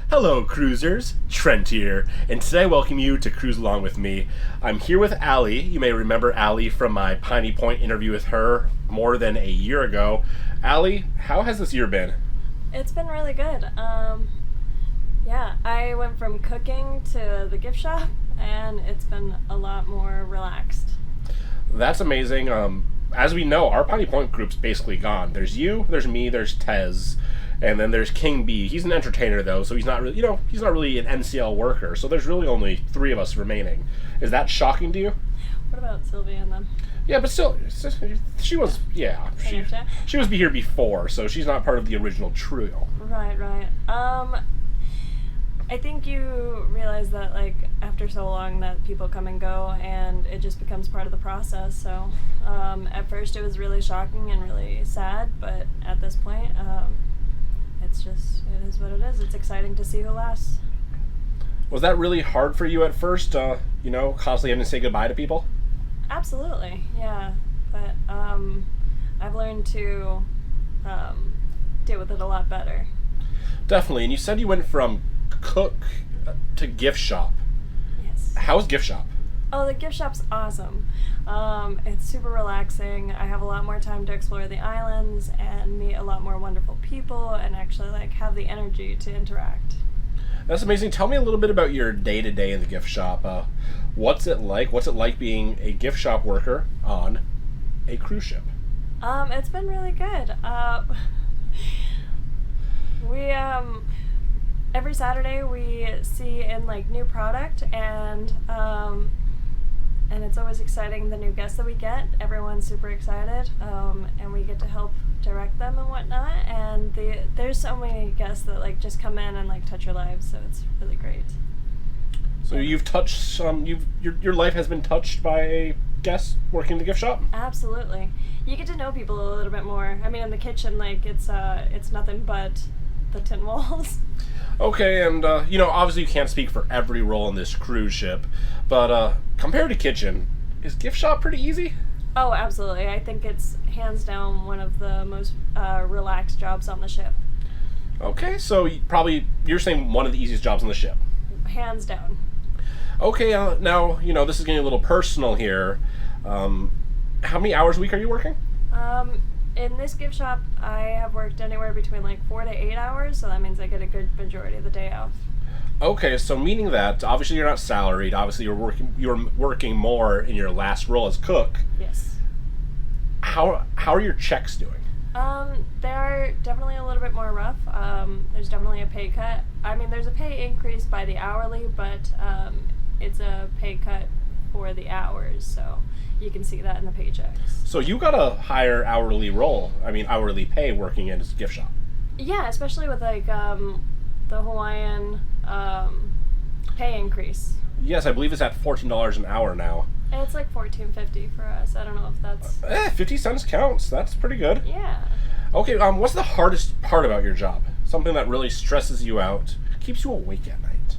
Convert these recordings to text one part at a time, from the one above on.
Hello, cruisers. Trent here, and today I welcome you to cruise along with me. I'm here with Allie. You may remember Allie from my Piney Point interview with her more than a year ago. Allie, how has this year been? It's been really good. Yeah, I went from cooking to the gift shop, and it's been a lot more relaxed. That's amazing. As we know, our Piney Point group's basically gone. There's you, there's me, there's Tez, and then there's King B. He's an entertainer though, so he's not really, he's not really an NCL worker. So there's really only three of us remaining. Is that shocking to you? What about Sylvia and them? Yeah, but still, she was, she was here before, so she's not part of the original trio. Right. I think you realize that, like, after so long that people come and go, and it just becomes part of the process. So, at first it was really shocking and really sad, but at this point, it is what it is. It's exciting to see who lasts. Was that really hard for you at first, constantly having to say goodbye to people? Absolutely, yeah. But I've learned to deal with it a lot better. Definitely. And you said you went from cook to gift shop. Yes. How's gift shop? Oh, the gift shop's awesome. It's super relaxing. I have a lot more time to explore the islands and meet a lot more wonderful people and actually have the energy to interact. That's amazing. Tell me a little bit about your day-to-day in the gift shop. What's it like? What's it like being a gift shop worker on a cruise ship? It's been really good. We every Saturday we see in new product, and it's always exciting, the new guests that we get. Everyone's super excited, and we get to help direct them and whatnot, and there's so many guests that just come in and touch your lives, so it's really great. So you've touched your life has been touched by a guest working in the gift shop? Absolutely. You get to know people a little bit more. I mean, in the kitchen, it's nothing but the tin walls. Okay, and obviously you can't speak for every role in this cruise ship, but compared to kitchen, is gift shop pretty easy? Oh, absolutely. I think it's hands down one of the most relaxed jobs on the ship. Okay, so you're saying one of the easiest jobs on the ship. Hands down. Okay, now, this is getting a little personal here. How many hours a week are you working? In this gift shop, I have worked anywhere between 4 to 8 hours, so that means I get a good majority of the day off. Okay, so meaning that obviously you're not salaried. Obviously you're working more in your last role as cook. Yes. How are your checks doing? They are definitely a little bit more rough. There's definitely a pay cut. I mean, there's a pay increase by the hourly, but it's a pay cut for the hours, so you can see that in the paychecks. So you got a higher hourly pay working in a gift shop. Yeah, especially with the Hawaiian pay increase. Yes, I believe it's at $14 an hour now. It's $14.50 for us. I don't know if that's 50 cents counts. That's pretty good. Yeah. Okay, what's the hardest part about your job? Something that really stresses you out, keeps you awake at night?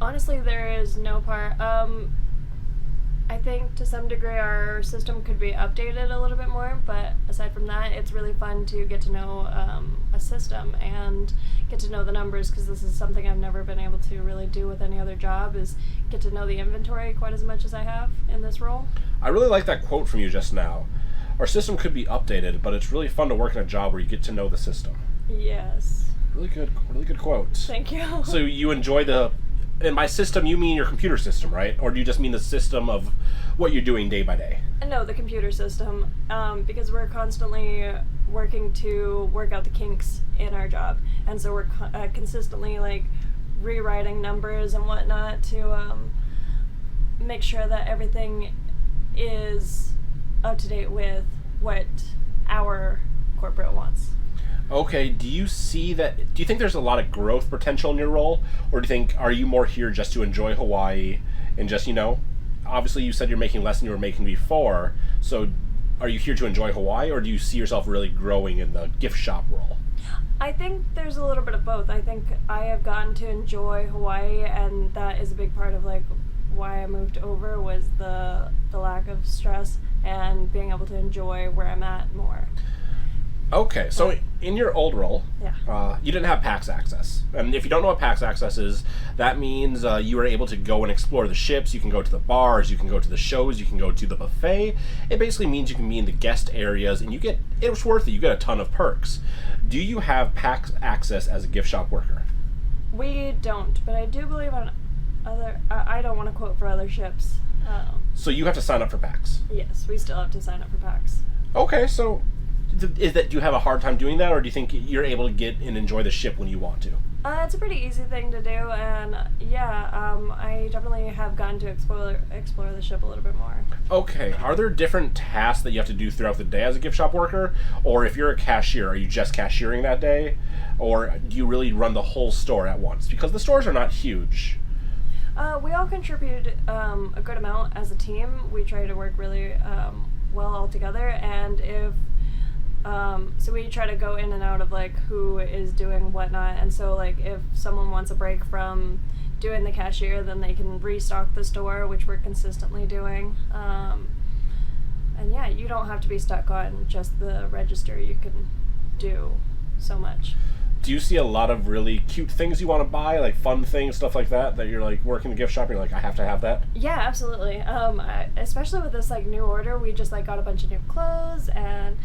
Honestly, there is no part. I think to some degree our system could be updated a little bit more, but aside from that, it's really fun to get to know a system and get to know the numbers, because this is something I've never been able to really do with any other job, is get to know the inventory quite as much as I have in this role. I really like that quote from you just now. Our system could be updated, but it's really fun to work in a job where you get to know the system. Yes. Really good quote. Thank you. So you enjoy and by system, you mean your computer system, right? Or do you just mean the system of what you're doing day by day? No, the computer system, because we're constantly working to work out the kinks in our job, and so we're consistently rewriting numbers and whatnot to make sure that everything is up to date with what our corporate wants. Okay, do you think there's a lot of growth potential in your role? Or are you more here just to enjoy Hawaii and just, obviously you said you're making less than you were making before, so are you here to enjoy Hawaii, or do you see yourself really growing in the gift shop role? I think there's a little bit of both. I think I have gotten to enjoy Hawaii, and that is a big part of why I moved over, was the lack of stress and being able to enjoy where I'm at more. Okay, so in your old role, Yeah. you didn't have PAX access. And if you don't know what PAX access is, that means you were able to go and explore the ships, you can go to the bars, you can go to the shows, you can go to the buffet. It basically means you can be in the guest areas, and it's worth it, you get a ton of perks. Do you have PAX access as a gift shop worker? We don't, but I do believe on other. I don't want to quote for other ships. So you have to sign up for PAX? Yes, we still have to sign up for PAX. Okay, so do you have a hard time doing that, or do you think you're able to get and enjoy the ship when you want to? It's a pretty easy thing to do, and I definitely have gotten to explore the ship a little bit more. Okay, are there different tasks that you have to do throughout the day as a gift shop worker? Or if you're a cashier, are you just cashiering that day? Or do you really run the whole store at once? Because the stores are not huge. We all contribute a good amount as a team. We try to work really well all together, and so we try to go in and out of like who is doing whatnot, and so like if someone wants a break from doing the cashier, then they can restock the store, which we're consistently doing. And yeah, you don't have to be stuck on just the register. You can do so much. Do you see a lot of really cute things you want to buy, like fun things, stuff like that you're like working the gift shop and you're like, I have to have that? Yeah, absolutely. Especially with this like new order, we just like got a bunch of new clothes and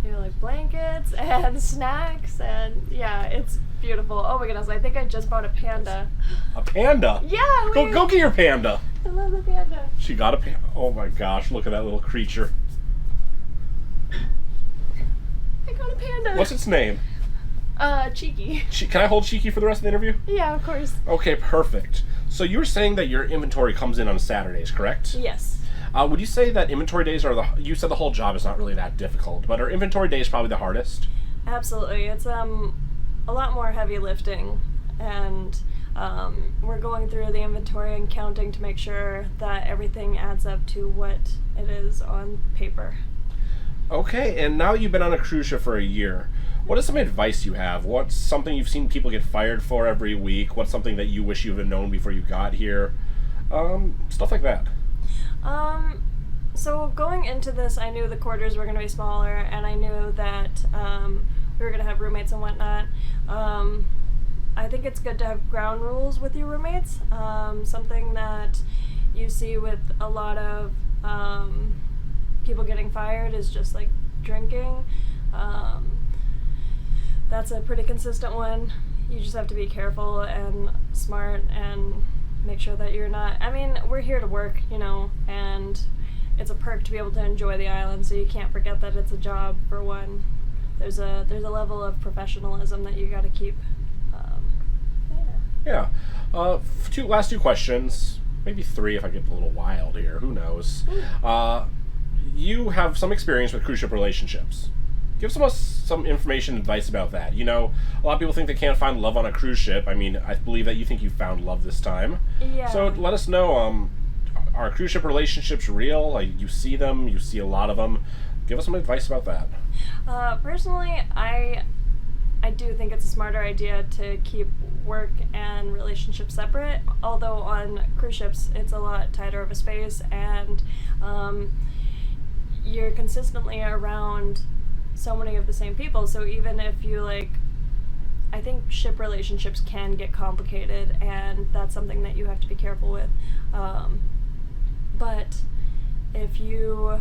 like blankets and snacks, and yeah, it's beautiful. Oh my goodness, I think I just bought a panda. A panda? Yeah, Go get your panda. I love the panda. She got a panda. Oh my gosh, look at that little creature. I got a panda. What's its name? Cheeky. Can I hold Cheeky for the rest of the interview? Yeah, of course. Okay, perfect. So you were saying that your inventory comes in on Saturdays, correct? Yes. Would you say that inventory days you said the whole job is not really that difficult, but are inventory days probably the hardest? Absolutely. It's a lot more heavy lifting, and we're going through the inventory and counting to make sure that everything adds up to what it is on paper. Okay, and now you've been on a cruise ship for a year. What is some advice you have? What's something you've seen people get fired for every week? What's something that you wish you would have known before you got here? Stuff like that. So going into this, I knew the quarters were going to be smaller, and I knew that we were going to have roommates and whatnot. I think it's good to have ground rules with your roommates. Something that you see with a lot of people getting fired is just like drinking. That's a pretty consistent one. You just have to be careful and smart and make sure that you're not. I mean, we're here to work, and it's a perk to be able to enjoy the island, so you can't forget that it's a job for one. There's a level of professionalism that you got to keep. Yeah. Last two questions, maybe three if I get a little wild here. Who knows? You have some experience with cruise ship relationships. Give us some information and advice about that. A lot of people think they can't find love on a cruise ship. I mean, I believe that you think you found love this time. Yeah. So let us know, are cruise ship relationships real? Like, you see them, you see a lot of them. Give us some advice about that. Personally, I do think it's a smarter idea to keep work and relationships separate, although on cruise ships it's a lot tighter of a space, and you're consistently around so many of the same people, so even if you I think ship relationships can get complicated, and that's something that you have to be careful with. But if you,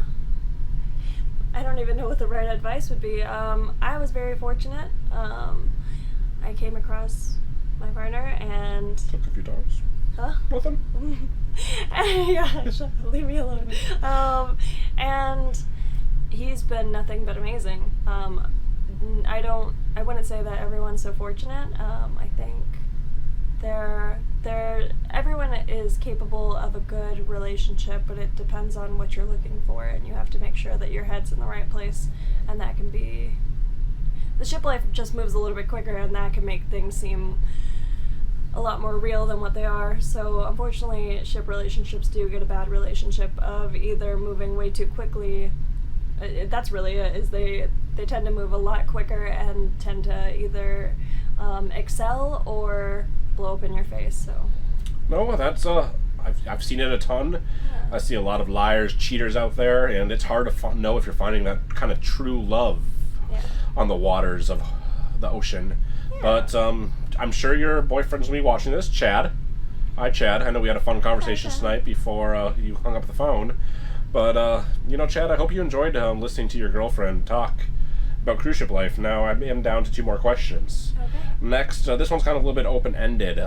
I don't even know what the right advice would be. I was very fortunate. I came across my partner and took a few times. Huh? Nothing. Yeah, leave me alone. And he's been nothing but amazing. I wouldn't say that everyone's so fortunate. I think everyone is capable of a good relationship, but it depends on what you're looking for, and you have to make sure that your head's in the right place, and that can be, the ship life just moves a little bit quicker, and that can make things seem a lot more real than what they are. So unfortunately, ship relationships do get a bad relationship of either moving way too quickly. That's really it, is they tend to move a lot quicker and tend to either excel or blow up in your face. So no, that's I've seen it a ton. Yeah. I see a lot of liars, cheaters out there, and it's hard to know if you're finding that kind of true love. on the waters of the ocean. Yeah. But I'm sure your boyfriend's gonna be watching this, Chad. Hi, Chad. I know we had a fun conversation tonight before you hung up the phone. But, Chad, I hope you enjoyed listening to your girlfriend talk about cruise ship life. Now, I am down to 2 more questions. Okay. Next, this one's kind of a little bit open-ended.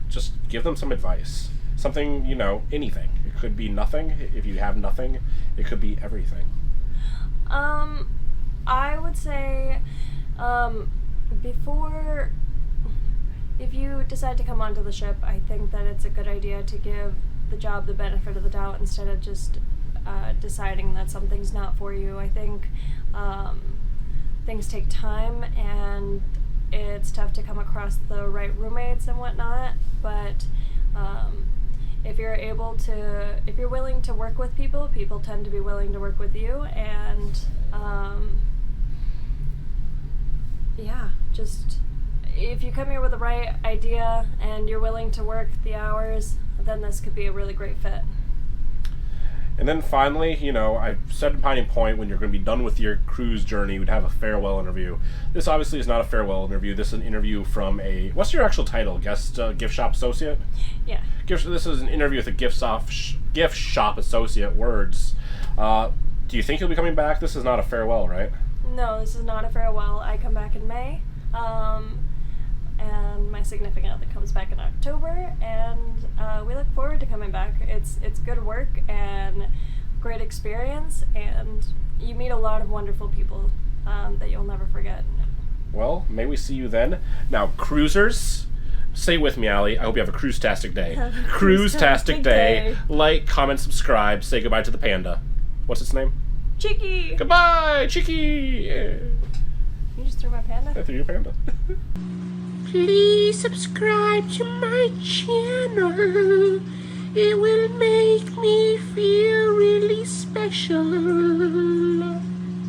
Just give them some advice. Something, anything. It could be nothing. If you have nothing, it could be everything. I would say, if you decide to come onto the ship, I think that it's a good idea to give the job the benefit of the doubt instead of just deciding that something's not for you. I think things take time, and it's tough to come across the right roommates and whatnot, but if you're willing to work with people tend to be willing to work with you, and just if you come here with the right idea and you're willing to work the hours, then this could be a really great fit. And then finally, I said in Piney Point, when you're going to be done with your cruise journey, you would have a farewell interview. This obviously is not a farewell interview. This is an interview from what's your actual title? Guest gift shop associate? Yeah. This is an interview with a gift shop associate. Words. Do you think you'll be coming back? This is not a farewell, right? No, this is not a farewell. I come back in May, and my significant other comes back in October, and we look forward to coming back. It's good work and great experience, and you meet a lot of wonderful people that you'll never forget. Well, may we see you then. Now, cruisers, say with me, Allie, I hope you have a cruise-tastic day. Cruise-tastic day. Like, comment, subscribe, say goodbye to the panda. What's its name? Cheeky! Goodbye, Cheeky! Yeah. You just threw my panda? I threw your panda. Please subscribe to my channel. It will make me feel really special.